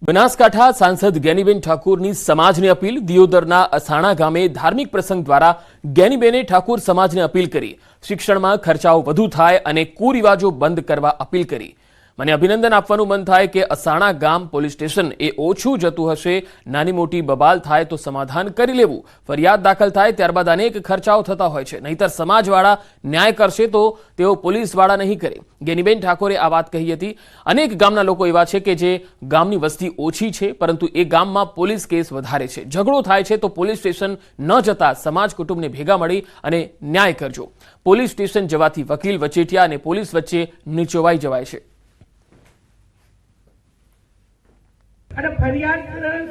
બનાસકાંઠા સાંસદ જ્ઞાનીબેન ઠાકોરની સમાજને અપીલ। દિયોદરના અસાણા ગામે ધાર્મિક પ્રસંગ દ્વારા જ્ઞાનીબેને ઠાકોર સમાજને અપીલ કરી શિક્ષણમાં ખર્ચાઓ વધુ થાય અને કુરિવાજો બંધ કરવા અપીલ કરી। મને અભિનંદન આપવાનું મન થાય કે અસાણા ગામ પોલીસ સ્ટેશન એ ઓછું જતું હશે, નાની મોટી બબાલ થાય તો સમાધાન કરી લેવું, ફરિયાદ દાખલ થાય ત્યારબાદ અનેક ખર્ચાઓ થતા હોય છે, નહીતર સમાજવાળા ન્યાય કરશે તો તેઓ પોલીસવાળા નહીં કરે। જ્ઞાનીબેન ઠાકોરે આ વાત કહી હતી। અનેક ગામના લોકો એવા છે કે જે ગામની વસ્તી ઓછી છે પરંતુ એ ગામમાં પોલીસ કેસ વધારે છે, ઝઘડો થાય છે તો પોલીસ સ્ટેશન ન જતા સમાજ કુટુંબને ભેગા મળી અને ન્યાય કરજો। પોલીસ સ્ટેશન જવાથી વકીલ, વચેટિયા અને પોલીસ વચ્ચે નીચોવાઈ જવાય છે। અને ફરિયાદ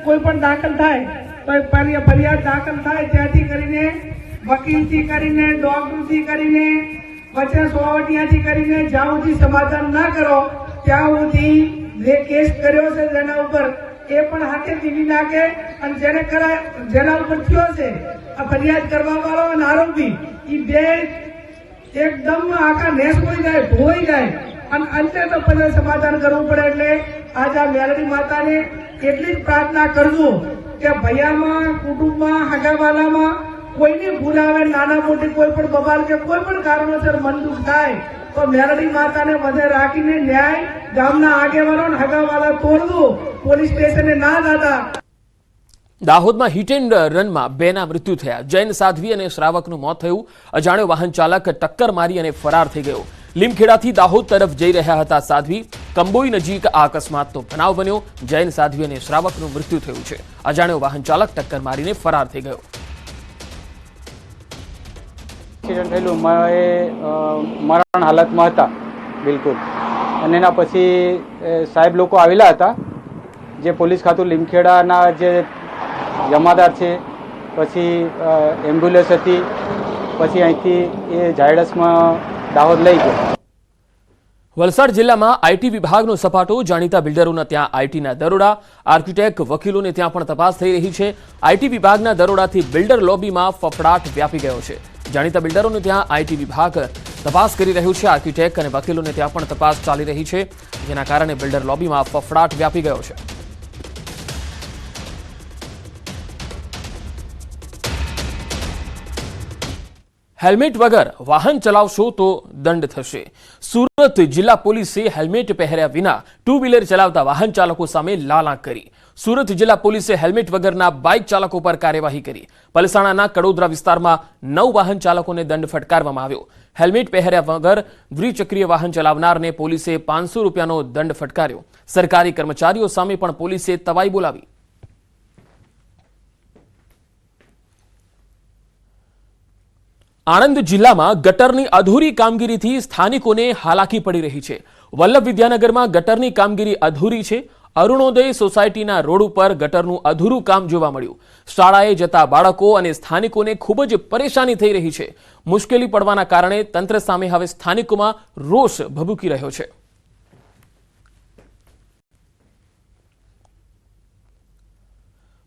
કોઈ પણ દાખલ થાય તો ફરિયાદ દાખલ થાય ત્યાંથી કરીને વકીલથી કરીને ડોક્ટરથી કરીને વચ્ચે સોવટિયાથી કરીને જ્યાં સુધી સમાધાન ના કરો ત્યાં સુધી જે કેસ કર્યો છે જેના ઉપર એ પણ હાથે દીધી નાખે અને જેના ઉપર થયો છે આ ફરિયાદ કરવા વાળો અને આરોપી એ બે એકદમ આખા નેસ હોઈ જાય, ધોઈ જાય અને અંતે તો પછી સમાધાન કરવું પડે। એટલે આજ આ મેલડી માતાને એટલી જ પ્રાર્થના કરજો કે ભૈયામાં, કુટુંબમાં, હગાવાલામાં કોઈની ભૂલ આવે, નાના મોટી કોઈ પણ બબાલ કે કોઈ પણ કારણોસર મન દુઃખ થાય તો મેલડી માતાને વધે રાખીને ન્યાય ગામના આગેવાનો અને હગાવાલા તોડવું, પોલીસ સ્ટેશને ના દાદા। દાહોદમાં હિટ એન્ડ રનમાં બેના મૃત્યુ થયા। જૈન સાધ્વી અને શ્રાવકનું મોત થયું। અજાણ્યો વાહન ચાલક ટક્કર મારી અને ફરાર થઈ ગયો। લીમખેડાથી દાહોદ તરફ જઈ રહ્યા હતા સાધ્વી। કંબોઈ નજીક આ અકસ્માતનો બનાવ બન્યો। જૈન સાધ્વી અને શ્રાવકનું મૃત્યુ થયું છે। અજાણ્યો વાહન ચાલક ટક્કર મારીને ફરાર થઈ ગયો। એક્સિડન્ટ થયેલું, મરણ હાલતમાં હતા બિલકુલ, અને એના પછી સાહેબ લોકો આવેલા હતા, જે પોલીસ ખાતું લીમખેડાના જે જમાદાર છે, પછી એમ્બ્યુલન્સ હતી, પછી અહીંથી એ ઝાયડસમાં દાહોદ લઈ ગયો। વલસાડ જિલ્લામાં આઈટી વિભાગનો સપાટો। જાણીતા બિલ્ડરોના ત્યાં આઈટીના દરોડા, આર્કિટેક્ટ, વકીલોને ત્યાં પણ તપાસ થઈ રહી છે। આઈટી વિભાગના દરોડાથી બિલ્ડર લોબીમાં ફફડાટ વ્યાપી ગયો છે। જાણીતા બિલ્ડરોને ત્યાં આઈટી વિભાગ તપાસ કરી રહ્યું છે। આર્કિટેક્ટ અને વકીલોને ત્યાં પણ તપાસ ચાલી રહી છે, જેના કારણે બિલ્ડર લોબીમાં ફફડાટ વ્યાપી ગયો છે। હેલ્મેટ વગર વાહન ચલાવશો તો દંડ થશે। સુરત જિલ્લા પોલીસે હેલ્મેટ પહેર્યા વિના ટુ વ્હીલર ચલાવતા વાહન ચાલકો સામે લાલ આંખ કરી। સુરત જિલ્લા પોલીસે હેલ્મેટ વગરના બાઇક ચાલકો પર કાર્યવાહી કરી। પલસાણાના કડોદરા વિસ્તારમાં 9 વાહન ચાલકોને દંડ ફટકારવામાં આવ્યો। હેલ્મેટ પહેર્યા વગર દ્વિચક્રીય વાહન ચલાવનારને પોલીસે 500 રૂપિયાનો દંડ ફટકાર્યો। સરકારી કર્મચારીઓ સામે પણ પોલીસે તવાઈ બોલાવી। આણંદ જિલ્લામાં ગટરની અધૂરી કામગીરીથી સ્થાનિકોને હાલાકી પડી રહી છે। વલ્લભ વિદ્યાનગરમાં ગટરની કામગીરી અધૂરી છે। અરુણોદય સોસાયટીના રોડ ઉપર ગટરનું અધૂરું કામ જોવા મળ્યું। શાળાએ જતા બાળકો અને સ્થાનિકોને ખૂબ જ પરેશાની થઈ રહી છે। મુશ્કેલી પડવાના કારણે તંત્ર સામે હવે સ્થાનિકોમાં રોષ ભભૂકી રહ્યો છે।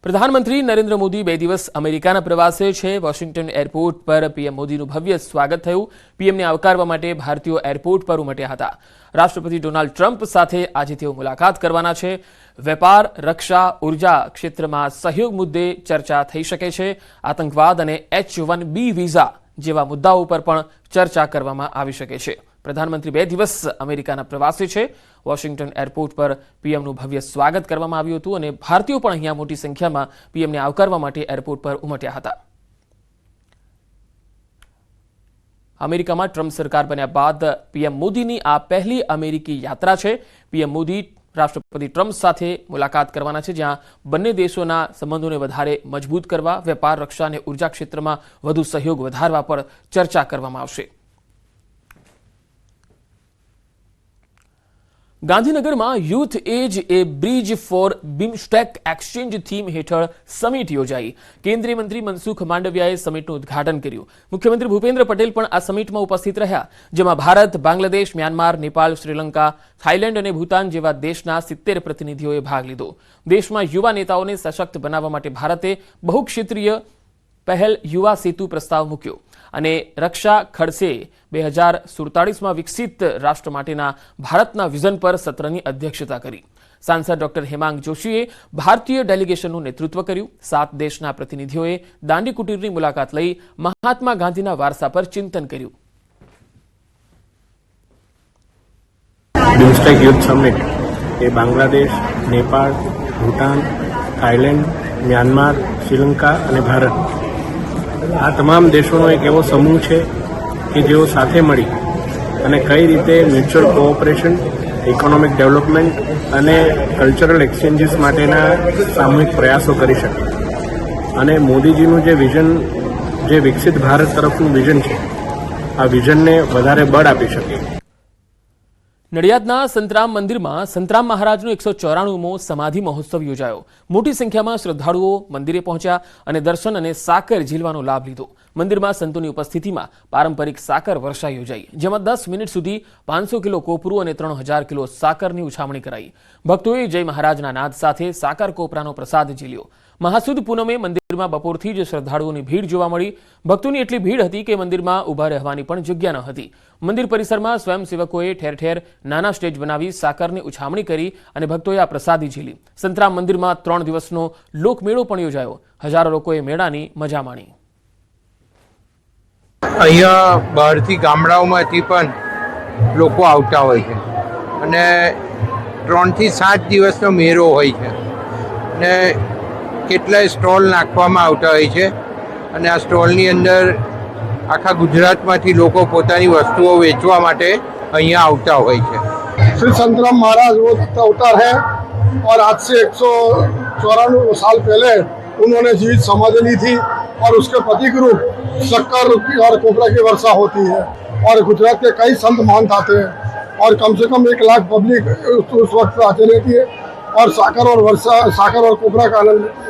પ્રધાનમંત્રી નરેન્દ્ર મોદી 2 દિવસ અમેરિકાના પ્રવાસે છે। વોશિંગ્ટન એરપોર્ટ પર પીએમ મોદીનું ભવ્ય સ્વાગત થયું। પીએમને આવકારવા માટે ભારતીયો એરપોર્ટ પર ઉમટ્યા હતા। રાષ્ટ્રપતિ ડોનાલ્ડ ટ્રમ્પ સાથે આજે તેઓ મુલાકાત કરવાના છે। વેપાર, રક્ષા, ઉર્જા ક્ષેત્રમાં સહયોગ મુદ્દે ચર્ચા થઈ શકે છે। આતંકવાદ અને H-1B વિઝા જેવા મુદ્દાઓ પર પણ ચર્ચા કરવામાં આવી શકે છે। પ્રધાનમંત્રી 2 દિવસ અમેરિકાના પ્રવાસે છે। વોશિંગ્ટન એરપોર્ટ પર પીએમનું ભવ્ય સ્વાગત કરવામાં આવ્યું હતું અને ભારતીયો પણ અહીંયા મોટી સંખ્યામાં પીએમને આવકારવા માટે એરપોર્ટ પર ઉમટ્યા હતા। અમેરિકામાં ટ્રમ્પ સરકાર બન્યા બાદ પીએમ મોદીની આ પહેલી અમેરિકી યાત્રા છે। પીએમ મોદી રાષ્ટ્રપતિ ટ્રમ્પ સાથે મુલાકાત કરવાના છે, જ્યાં બંને દેશોના સંબંધોને વધારે મજબૂત કરવા, વેપાર, રક્ષા અને ઉર્જા ક્ષેત્રમાં વધુ સહયોગ વધારવા પર ચર્ચા કરવામાં આવશે। ગાંધીનગરમાં youth as a bridge for BIMSTEC exchange theme હેઠળ સમિટ યોજાઈ। કેન્દ્રીય મંત્રી મનસુખ માંડવિયાએ સમિટનું ઉદ્ઘાટન કર્યું। મુખ્યમંત્રી ભૂપેન્દ્ર પટેલ પણ આ સમિટમાં ઉપસ્થિત રહ્યા, જેમાં ભારત, બાંગ્લાદેશ, મ્યાનમાર, નેપાળ, શ્રીલંકા, થાઈલેન્ડ અને ભૂતાન જેવા દેશના 70 પ્રતિનિધિઓએ ભાગ લીધો। દેશમાં યુવા નેતાઓને સશક્ત બનાવવા માટે ભારતે બહુક્ષેત્રીય પહેલ યુવા સેતુ પ્રસ્તાવ મૂક્યો અને રક્ષા ખડસે 2047માં વિકસિત રાષ્ટ્ર માટેના ભારતના વિઝન પર સત્રની અધ્યક્ષતા કરી। સાંસદ ડોક્ટર હેમાંગ જોશીએ ભારતીય ડેલિગેશનનું નેતૃત્વ કર્યું. 7 દેશના પ્રતિનિધિઓએ દાંડી કુટીરની મુલાકાત લઈ મહાત્મા ગાંધીના વારસા પર ચિંતન કર્યું. बिम्स्टेक यूथ समिट એ બાંગ્લાદેશ, નેપાળ, ભૂટાન, થાઈલેન્ડ, મ્યાનમાર, શ્રીલંકા અને ભારત આ તમામ દેશોનો એક એવો સમૂહ છે કે જેઓ સાથે મળી અને કઈ રીતે મ્યુચ્યુઅલ કોઓપરેશન, ઇકોનોમિક ડેવલપમેન્ટ અને કલ્ચરલ એક્સચેન્જીસ માટેના સામૂહિક પ્રયાસો કરી શકે. અને મોદીજીનું જે વિઝન, જે વિકસિત ભારત તરફનું વિઝન છે, આ વિઝનને વધારે બળ આપી શકે. નડિયાદના સંતરામ મંદિરમાં સંતરામ મહારાજનો 194મો સમાધિ મહોત્સવ યોજાયો. મોટી સંખ્યામાં શ્રદ્ધાળુઓ મંદિરે પહોંચ્યા અને દર્શન અને સાકર ઝીલવાનો લાભ લીધો. મંદિરમાં સંતોની ઉપસ્થિતિમાં પારંપરિક સાકર વર્ષા યોજાઈ, જેમાં 10 મિનિટ સુધી 500 કિલો કોપરું અને 3000 કિલો સાકરની ઉછામણી કરાઈ. ભક્તોએ જય મહારાજના નાદ સાથે સાકર કોપરાનો પ્રસાદ ઝીલ્યો. મહાસુદ પૂનમે મંદિરમાં બપોરથી જ શ્રદ્ધાળુઓની ભીડ જોવા મળી. ભક્તોની એટલી ભીડ હતી કે મંદિરમાં ઊભા રહેવાની પણ જગ્યા ન હતી. મંદિર પરિસરમાં સ્વયંસેવકોએ ઠેર ઠેર નાના સ્ટેજ બનાવી સાકરની ઉછામણી કરી અને ભક્તોએ આ પ્રસાદી ઝીલી. સંતરામ મંદિરમાં 3 દિવસનો લોકમેળો પણ યોજાયો. હજારો લોકોએ મેળાની મજા માણી. અહીંયા બહારથી ગામડાઓમાંથી પણ લોકો આવતા હોય છે અને 3 થી 7 દિવસનો મેળો હોય છે અને કેટલાય સ્ટોલ નાખવામાં આવતા હોય છે અને આ સ્ટોલની અંદર આખા ગુજરાતમાંથી લોકો પોતાની વસ્તુઓ વેચવા માટે અહીંયા આવતા હોય છે. श्री संतराम महाराज वो अवतार है और आज से 194 साल पहले उन्होंने जीवित समाधि ली थी और उसके प्रतीक रूप शक्कर और कोपरा की वर्षा होती है और गुजरात के कई संत महंत आते हैं और कम से कम 1 लाख पब्लिक उस वक्त आती रहती है और साकर और कोपरा का आनंद लेती है.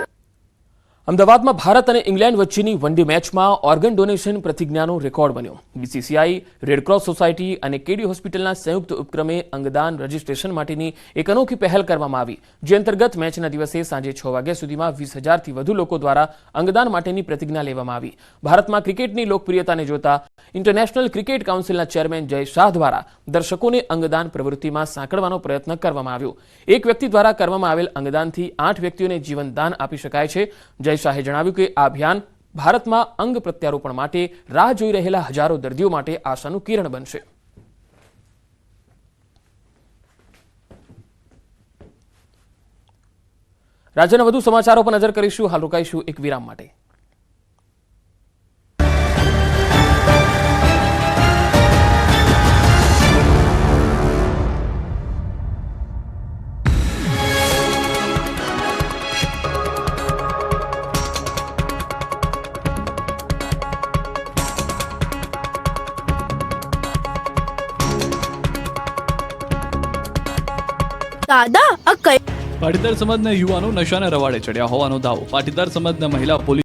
અમદાવાદમાં ભારત અને ઇંગ્લેન્ડ વચ્ચેની વનડે મેચમાં ઓર્ગન ડોનેશન પ્રતિજ્ઞાનો રેકોર્ડ બન્યો. બીસીસીઆઈ, રેડક્રોસ સોસાયટી અને કેડી હોસ્પિટલના સંયુક્ત ઉપક્રમે અંગદાન રજીસ્ટ્રેશન માટેની એક અનોખી પહેલ કરવામાં આવી, જે અંતર્ગત મેચના દિવસે સાંજે 6 વાગ્યા સુધીમાં 20,000થી વધુ લોકો દ્વારા અંગદાન માટેની પ્રતિજ્ઞા લેવામાં આવી. ભારતમાં ક્રિકેટની લોકપ્રિયતાને જોતા international cricket કાઉન્સિલના chairman Jay Shah દ્વારા દર્શકોને અંગદાન પ્રવૃત્તિમાં સાંકળવાનો પ્રયત્ન કરવામાં આવ્યો. એક વ્યક્તિ દ્વારા કરવામાં આવેલ અંગદાનથી 8 વ્યક્તિઓને જીવનદાન આપી શકાય છે. જય શાહે જણાવ્યું કે આ અભિયાન ભારતમાં અંગ પ્રત્યારોપણ માટે રાહ જોઈ રહેલા હજારો દર્દીઓ માટે આશાનું કિરણ બનશે. રાજ્યના વધુ સમાચારો પર નજર કરીશું. હાલ રોકાઈશું એક વિરામ માટે. દાદા આ કઈ પાટીદાર સમાજના યુવાનો નશાના રવાડે ચડ્યા હોવાનો દાવો. પાટીદાર સમાજના મહિલા પોલીસ